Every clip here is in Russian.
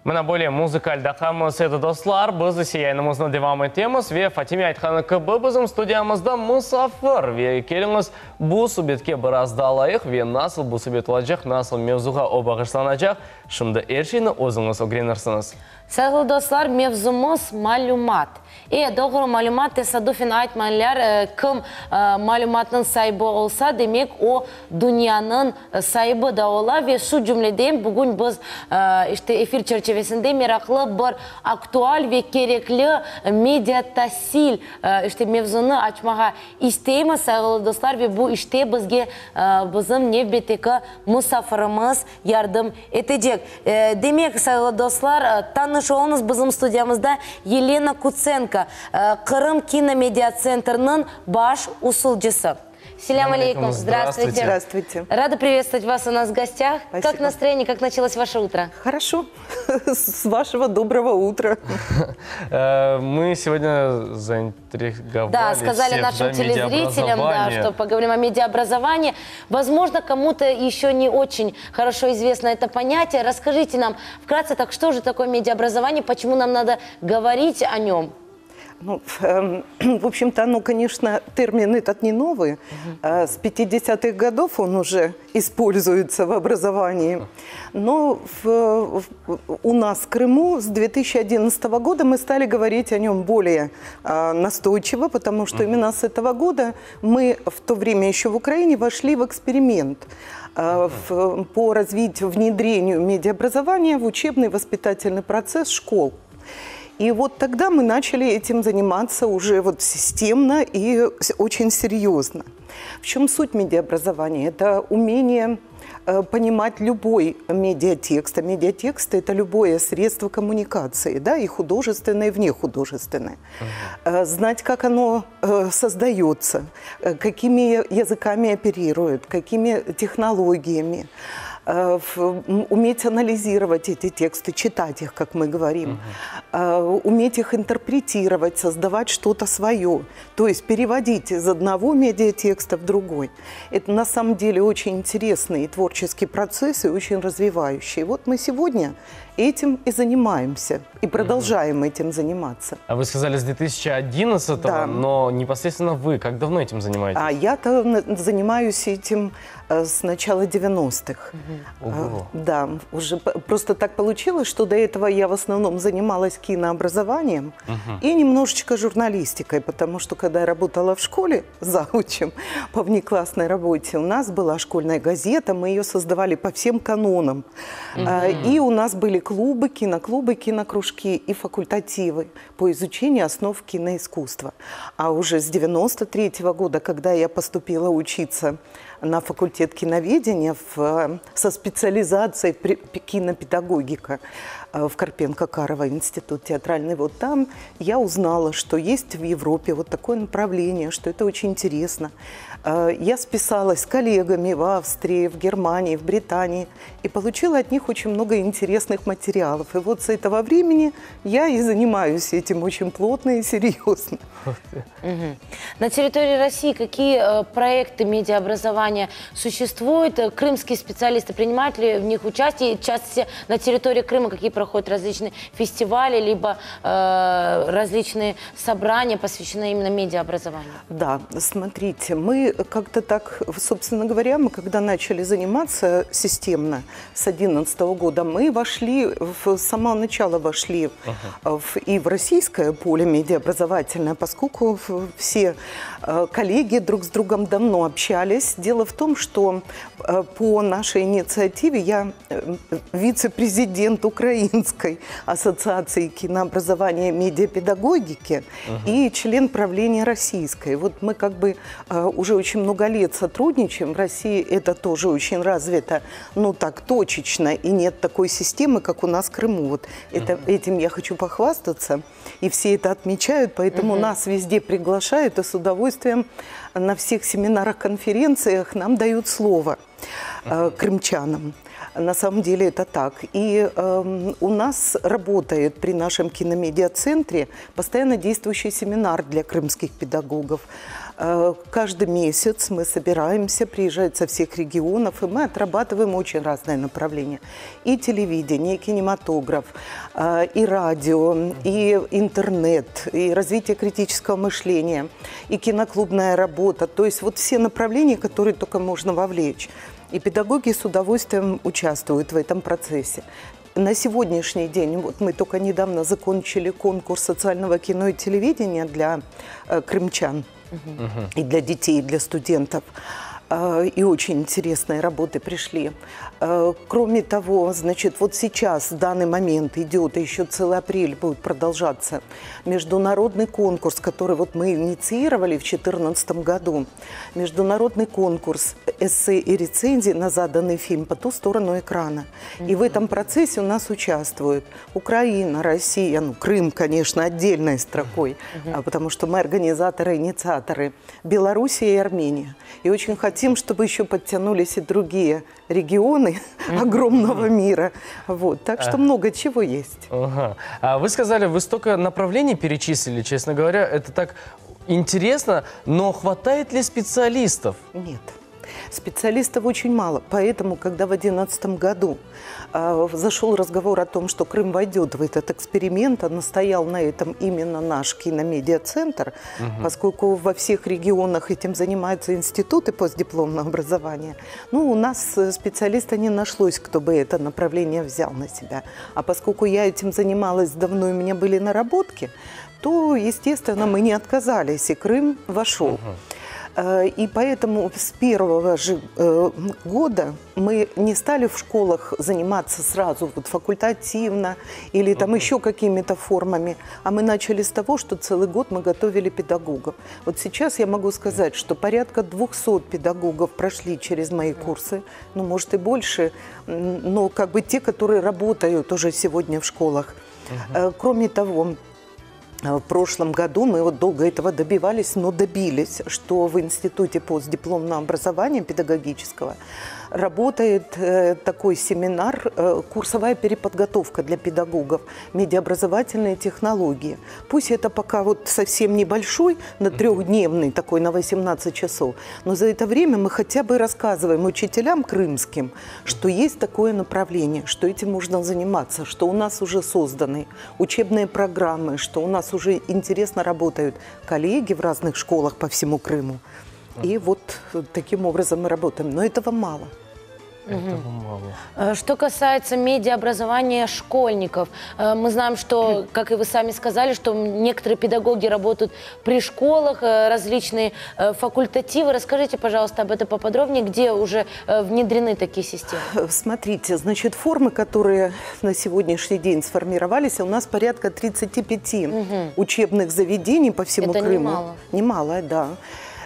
Мына более музыкальда хамыз еді достар, біз сияйнымызны девам етеміз. Ве Фатиме айтқаны кібі біздің студиямызда мұсафыр. Ве келіңіз бұл субетке біразда алайық. Ве насыл бұл субет олajak, насыл мевзуға обағышланajak. Шымды әршейні өзіңіз огренірсіңіз. Сәғыл достар, мевзумыз малюмат. Doğru malumat tesadüfen айтманlar kim malumatın sahibi olsa demek o dünyanın sahibi da ola ve şu cümlede bugün biz işte efir çerçevesinde meraklı bir aktual ve gerekli medya tahsil işte mevzunu açmaya isteyimiz sevgili dostlar ve bu işte bizge bizim nöbetdeki misafirimiz yardım edecek. Demek sevgili dostlar tanış olunuz bizim stüdyamızda Елена Куценко, Крым киномедиа-центрның баш усулчысы. Селям алейкум, здравствуйте. Здравствуйте. Рада приветствовать вас у нас в гостях. Спасибо. Как настроение, как началось ваше утро? Хорошо. С вашего доброго утра. Мы сегодня заинтриговали. Да, сказали нашим телезрителям, да, что поговорим о медиаобразовании. Возможно, кому-то еще не очень хорошо известно это понятие. Расскажите нам вкратце, так что же такое медиаобразование, почему нам надо говорить о нем? Ну, в общем-то, конечно, термин этот не новый. С 50-х годов он уже используется в образовании. Но у нас в Крыму с 2011 года мы стали говорить о нем более настойчиво, потому что именно с этого года мы в то время еще в Украине вошли в эксперимент по развитию, внедрению медиаобразования в учебный воспитательный процесс школ. И вот тогда мы начали этим заниматься уже вот системно и очень серьезно. В чем суть медиаобразования? Это умение понимать любой медиатекст. А медиатекст – это любое средство коммуникации, да, и художественное, и внехудожественное. Знать, как оно создается, какими языками оперирует, какими технологиями. Уметь анализировать эти тексты, читать их, как мы говорим, уметь их интерпретировать, создавать что-то свое, то есть переводить из одного медиатекста в другой. Это на самом деле очень интересный творческий процесс и очень развивающий. Вот мы сегодня этим и занимаемся, и продолжаем этим заниматься. А вы сказали с 2011-го, да. Но непосредственно вы как давно этим занимаетесь? А я-то занимаюсь этим с начала 90-х. Да, уже просто так получилось, что до этого я в основном занималась кинообразованием и немножечко журналистикой, потому что когда я работала в школе заучем по внеклассной работе, у нас была школьная газета, мы ее создавали по всем канонам. И у нас были клубы, кинокружки и факультативы по изучению основ киноискусства. А уже с 93-го года, когда я поступила учиться на факультет киноведения со специализацией кинопедагогика в Карпенко-Карова институт театральный. Вот там я узнала, что есть в Европе вот такое направление, что это очень интересно. Я списалась с коллегами в Австрии, в Германии, в Британии и получила от них очень много интересных материалов. И вот с этого времени я и занимаюсь этим очень плотно и серьезно. На территории России какие проекты медиаобразования существуют? Крымские специалисты принимают ли в них участие? Часто на территории Крыма какие проходят различные фестивали, либо различные собрания, посвященные именно медиаобразованию? Да, смотрите, мы как-то так, собственно говоря, мы когда начали заниматься системно с 2011 года, мы вошли, с самого начала вошли и в российское поле медиаобразовательное, поскольку все коллеги друг с другом давно общались. Дело в том, что по нашей инициативе я вице-президент Украинской ассоциации кинообразования и медиапедагогики и член правления российской. Вот мы как бы уже очень много лет сотрудничаем. В России это тоже очень развито, но так точечно, и нет такой системы, как у нас в Крыму. Вот этим я хочу похвастаться, и все это отмечают, поэтому нас везде приглашают, и с удовольствием на всех семинарах, конференциях нам дают слово крымчанам. На самом деле это так. И у нас работает при нашем киномедиа-центре постоянно действующий семинар для крымских педагогов. Каждый месяц мы собираемся, приезжают со всех регионов, и мы отрабатываем очень разные направления. И телевидение, и кинематограф, и радио, и интернет, и развитие критического мышления, и киноклубная работа. То есть вот все направления, которые только можно вовлечь. И педагоги с удовольствием участвуют в этом процессе. На сегодняшний день, вот мы только недавно закончили конкурс социального кино и телевидения для крымчан, и для детей, и для студентов. И очень интересные работы пришли. Кроме того, значит, вот сейчас, в данный момент идет, еще целый апрель будет продолжаться, международный конкурс, который вот мы инициировали в 2014 году. Международный конкурс эссе и рецензий на заданный фильм «По ту сторону экрана». И в этом процессе у нас участвуют Украина, Россия, ну, Крым, конечно, отдельной строкой, потому что мы организаторы, инициаторы, Белоруссия и Армения. И очень хотим, чтобы еще подтянулись и другие регионы огромного мира. Вот. Так что много чего есть. Ага. А вы сказали, вы столько направлений перечислили, честно говоря, это так интересно, но хватает ли специалистов? Нет. Специалистов очень мало. Поэтому, когда в 2011 году зашел разговор о том, что Крым войдет в этот эксперимент, а настоял на этом именно наш киномедиацентр, поскольку во всех регионах этим занимаются институты постдипломного образования, ну, у нас специалиста не нашлось, кто бы это направление взял на себя. А поскольку я этим занималась давно, и у меня были наработки, то, естественно, мы не отказались, и Крым вошел. И поэтому с первого же года мы не стали в школах заниматься сразу вот, факультативно или там еще какими-то формами, а мы начали с того, что целый год мы готовили педагогов. Вот сейчас я могу сказать, что порядка 200 педагогов прошли через мои курсы, ну, может и больше, но как бы те, которые работают уже сегодня в школах. Кроме того, в прошлом году мы вот долго этого добивались, но добились, что в Институте постдипломного образования педагогического работает такой семинар «Курсовая переподготовка для педагогов. Медиаобразовательные технологии». Пусть это пока вот совсем небольшой, на трехдневный такой, на 18 часов, но за это время мы хотя бы рассказываем учителям крымским, что есть такое направление, что этим можно заниматься, что у нас уже созданы учебные программы, что у нас уже интересно работают коллеги в разных школах по всему Крыму. И вот таким образом мы работаем. Но этого мало. Этого мало. Что касается медиаобразования школьников, мы знаем, что, как и вы сами сказали, что некоторые педагоги работают при школах, различные факультативы. Расскажите, пожалуйста, об этом поподробнее, где уже внедрены такие системы? Смотрите, значит, формы, которые на сегодняшний день сформировались, у нас порядка 35 учебных заведений по всему Крыму. Немало. Немало, да.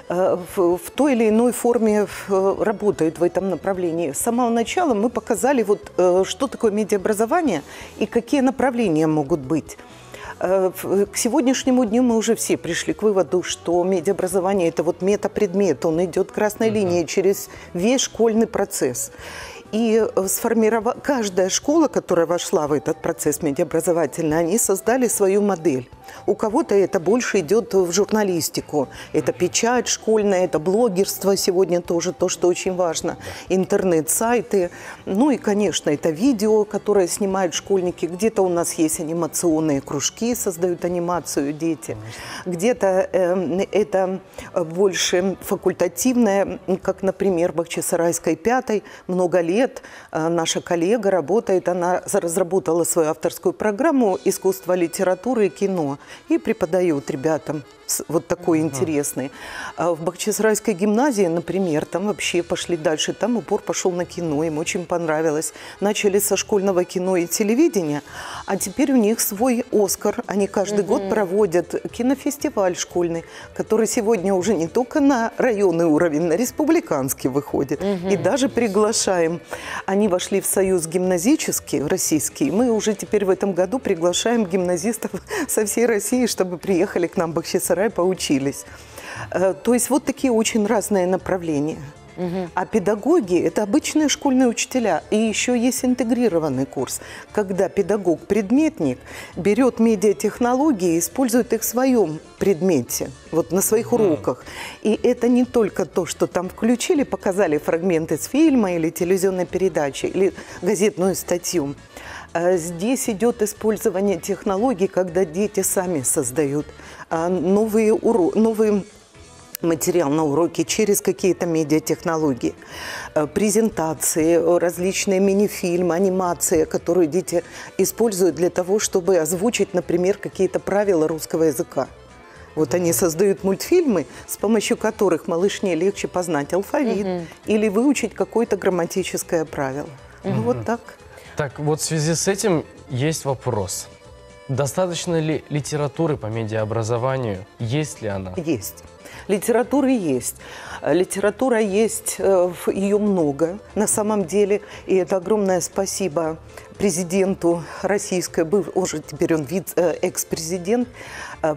В той или иной форме работают в этом направлении. С самого начала мы показали, вот, что такое медиаобразование и какие направления могут быть. К сегодняшнему дню мы уже все пришли к выводу, что медиаобразование – это вот метапредмет, он идет красной линией через весь школьный процесс. И каждая школа, которая вошла в этот процесс медиаобразовательный, они создали свою модель. У кого-то это больше идет в журналистику. Это печать школьная, это блогерство сегодня тоже, то, что очень важно. Интернет-сайты. Ну и, конечно, это видео, которое снимают школьники. Где-то у нас есть анимационные кружки, создают анимацию дети. Где-то это больше факультативное, как, например, в Бахчисарайской 5-й много лет наша коллега работает, она разработала свою авторскую программу «Искусство, литература и кино» и преподает ребятам вот такой интересный. В Бахчисарайской гимназии, например, там вообще пошли дальше, там упор пошел на кино, им очень понравилось. Начали со школьного кино и телевидения, а теперь у них свой «Оскар». Они каждый год проводят кинофестиваль школьный, который сегодня уже не только на районный уровень, на республиканский выходит. И даже приглашаем. Они вошли в союз гимназический, российский. Мы уже теперь в этом году приглашаем гимназистов со всей России, чтобы приехали к нам в Бахчисарай, поучились. То есть вот такие очень разные направления. А педагоги – это обычные школьные учителя. И еще есть интегрированный курс, когда педагог-предметник берет медиатехнологии и использует их в своем предмете, вот на своих уроках. И это не только то, что там включили, показали фрагменты с фильма или телевизионной передачи, или газетную статью. Здесь идет использование технологий, когда дети сами создают новый материал на уроке через какие-то медиатехнологии, презентации, различные мини-фильмы, анимации, которые дети используют для того, чтобы озвучить, например, какие-то правила русского языка. Вот они создают мультфильмы, с помощью которых малышне легче познать алфавит или выучить какое-то грамматическое правило. Ну, вот так. Так, вот в связи с этим есть вопрос. Достаточно ли литературы по медиаобразованию? Есть ли она? Есть. Литературы есть. Литература есть, ее много на самом деле. И это огромное спасибо президенту российской, уже теперь он экс-президент,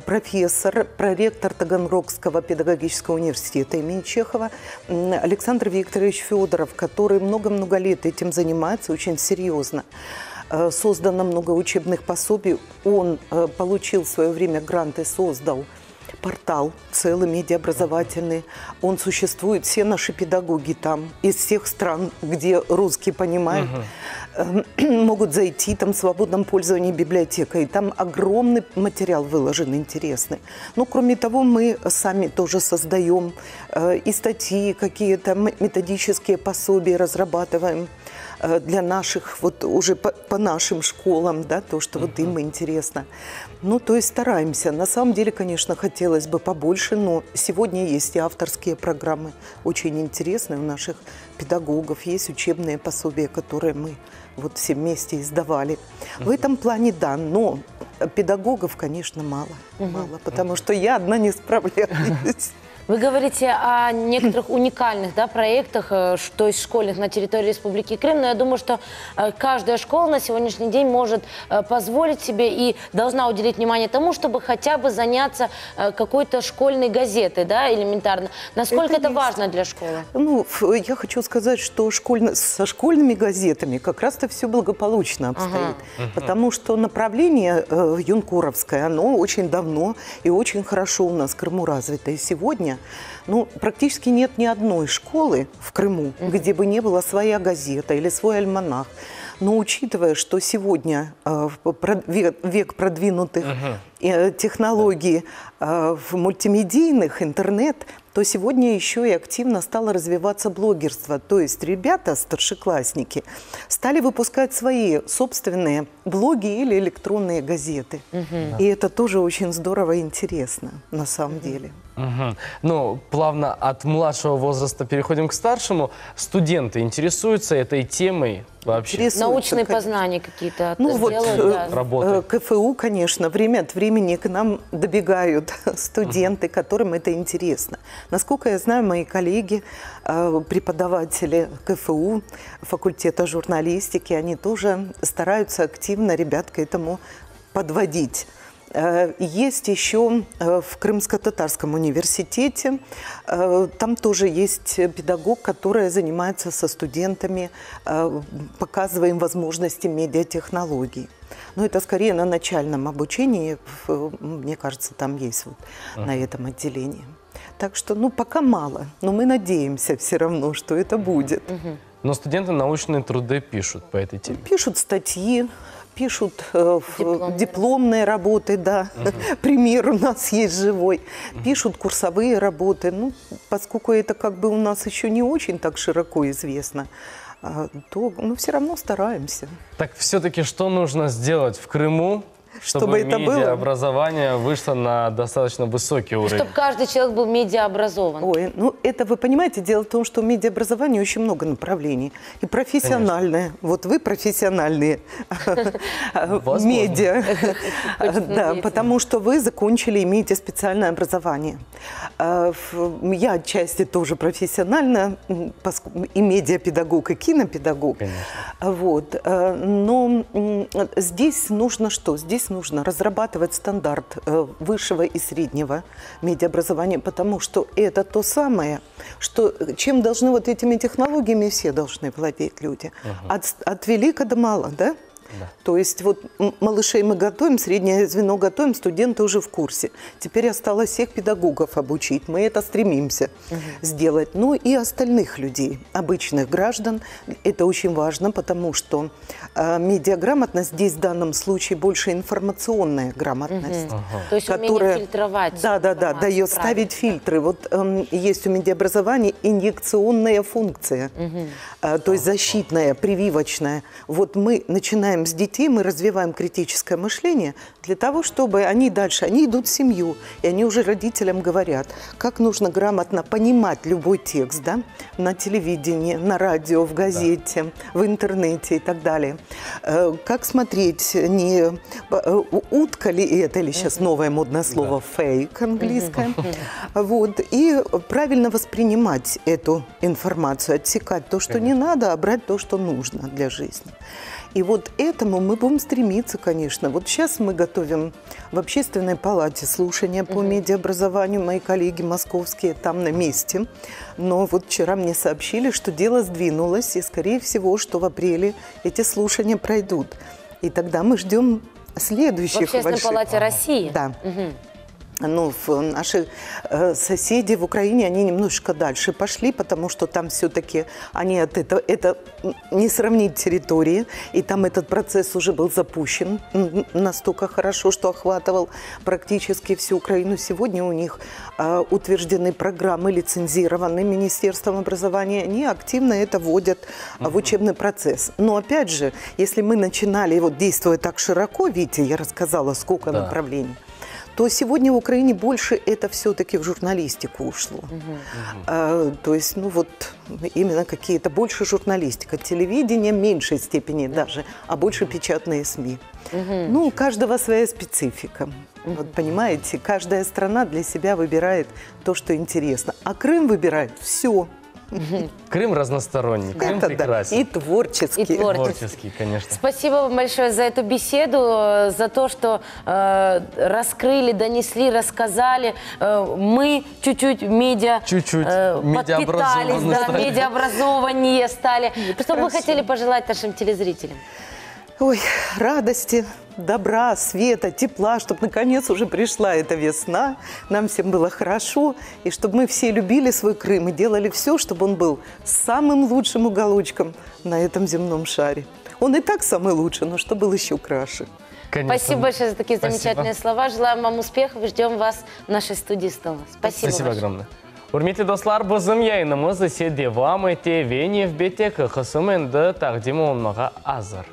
профессор, проректор Таганрогского педагогического университета имени Чехова Александр Викторович Федоров, который много-много лет этим занимается, очень серьезно. Создано много учебных пособий. Он получил в свое время грант и создал портал целый медиаобразовательный. Он существует, все наши педагоги там, из всех стран, где русские понимают, могут зайти, там в свободном пользовании библиотека. И там огромный материал выложен, интересный. Ну, кроме того, мы сами тоже создаем и статьи, какие-то методические пособия разрабатываем для наших, вот уже по нашим школам, да, то, что вот им интересно. Ну, то есть стараемся. На самом деле, конечно, хотелось бы побольше, но сегодня есть и авторские программы, очень интересные у наших педагогов, есть учебные пособия, которые мы вот все вместе издавали. В этом плане, да, но педагогов, конечно, мало, потому что я одна не справляюсь. Вы говорите о некоторых уникальных, да, проектах, то есть школьных на территории Республики Крым, но я думаю, что каждая школа на сегодняшний день может позволить себе и должна уделить внимание тому, чтобы хотя бы заняться какой-то школьной газетой, да, элементарно. Насколько это важно для школы? Ну, я хочу сказать, что со школьными газетами как раз-то все благополучно обстоит, потому что направление юнкоровское, оно очень давно и очень хорошо у нас в Крыму развито. И сегодня ну, практически нет ни одной школы в Крыму, где бы не была своя газета или свой альманах. Но учитывая, что сегодня век продвинутых технологий в мультимедийных, интернет, то сегодня еще и активно стало развиваться блогерство. То есть ребята, старшеклассники, стали выпускать свои собственные блоги или электронные газеты. И это тоже очень здорово и интересно на самом деле. Ну, плавно от младшего возраста переходим к старшему. Студенты интересуются этой темой вообще? Научные познания какие-то ну, делают, вот, КФУ, конечно, время от времени к нам добегают студенты, которым это интересно. Насколько я знаю, мои коллеги, преподаватели КФУ, факультета журналистики, они тоже стараются активно ребят к этому подводить. Есть еще в Крымско-Татарском университете, там тоже есть педагог, который занимается со студентами, показывая им возможности медиатехнологий. Но это скорее на начальном обучении, мне кажется, там есть вот на этом отделении. Так что, ну, пока мало, но мы надеемся все равно, что это будет. Но студенты научные труды пишут по этой теме? Пишут статьи. Пишут дипломные работы, да, пример у нас есть живой. Пишут курсовые работы. Ну, поскольку это как бы у нас еще не очень так широко известно, то все равно стараемся. Так все-таки что нужно сделать в Крыму, чтобы это медиаобразование вышло на достаточно высокий уровень? Чтобы каждый человек был медиаобразован. Ой, ну это вы понимаете, дело в том, что в медиаобразовании очень много направлений. И профессиональное. Конечно. Вот вы профессиональные медиа. Да, потому что вы закончили, имеете специальное образование. Я отчасти тоже профессионально, и медиапедагог, и кинопедагог. Вот. Но здесь нужно что? Здесь здесь нужно разрабатывать стандарт высшего и среднего медиаобразования, потому что это то самое, что, чем должны вот этими технологиями все должны владеть люди. От велика до мала, да? Да. То есть вот малышей мы готовим, среднее звено готовим, студенты уже в курсе. Теперь осталось всех педагогов обучить. Мы это стремимся сделать. Ну и остальных людей, обычных граждан. Это очень важно, потому что медиаграмотность здесь в данном случае больше информационная грамотность. То есть умение фильтровать. Да, дает ставить фильтры. Вот есть у медиаобразования инъекционная функция, то есть защитная, прививочная. Вот мы начинаем с детей, мы развиваем критическое мышление для того, чтобы они дальше, они идут в семью, и они уже родителям говорят, как нужно грамотно понимать любой текст, да, на телевидении, на радио, в газете, в интернете и так далее. Как смотреть, не утка ли это, или сейчас новое модное слово фейк английское, вот, и правильно воспринимать эту информацию, отсекать то, что не надо, а брать то, что нужно для жизни. И вот этому мы будем стремиться, конечно. Вот сейчас мы готовим в Общественной палате слушания по медиаобразованию. Мои коллеги московские там на месте. Но вот вчера мне сообщили, что дело сдвинулось, и, скорее всего, что в апреле эти слушания пройдут. И тогда мы ждем следующих. В Общественной палате России? Да. Ну, наши соседи в Украине, они немножечко дальше пошли, потому что там все-таки они это не сравнить территории, и там этот процесс уже был запущен настолько хорошо, что охватывал практически всю Украину. Сегодня у них утверждены программы, лицензированные Министерством образования, они активно это вводят в учебный процесс. Но опять же, если мы начинали вот действуя так широко, видите, я рассказала, сколько направлений, то сегодня в Украине больше это все-таки в журналистику ушло. То есть, ну вот, именно какие-то, больше журналистика, телевидение в меньшей степени даже, а больше печатные СМИ. Ну, у каждого своя специфика. Вот, понимаете, каждая страна для себя выбирает то, что интересно. А Крым выбирает все. Крым разносторонний, Крым Это прекрасен. да, и творческий. И Творческий, конечно. Спасибо вам большое за эту беседу, за то, что раскрыли, донесли, рассказали. Мы чуть-чуть подпитались, да, медиаобразованнее стали. Что бы вы хотели пожелать нашим телезрителям? Ой, радости, добра, света, тепла, чтобы наконец уже пришла эта весна, нам всем было хорошо, и чтобы мы все любили свой Крым и делали все, чтобы он был самым лучшим уголочком на этом земном шаре. Он и так самый лучший, но чтобы был еще краше. Конечно. Спасибо большое за такие замечательные слова. Желаем вам успехов и ждем вас в нашей студии снова. Спасибо огромное. Урметлі достар, бізім яйнымыз есе девам ете Венев бетек қысым енді тақдим олмаға азыр.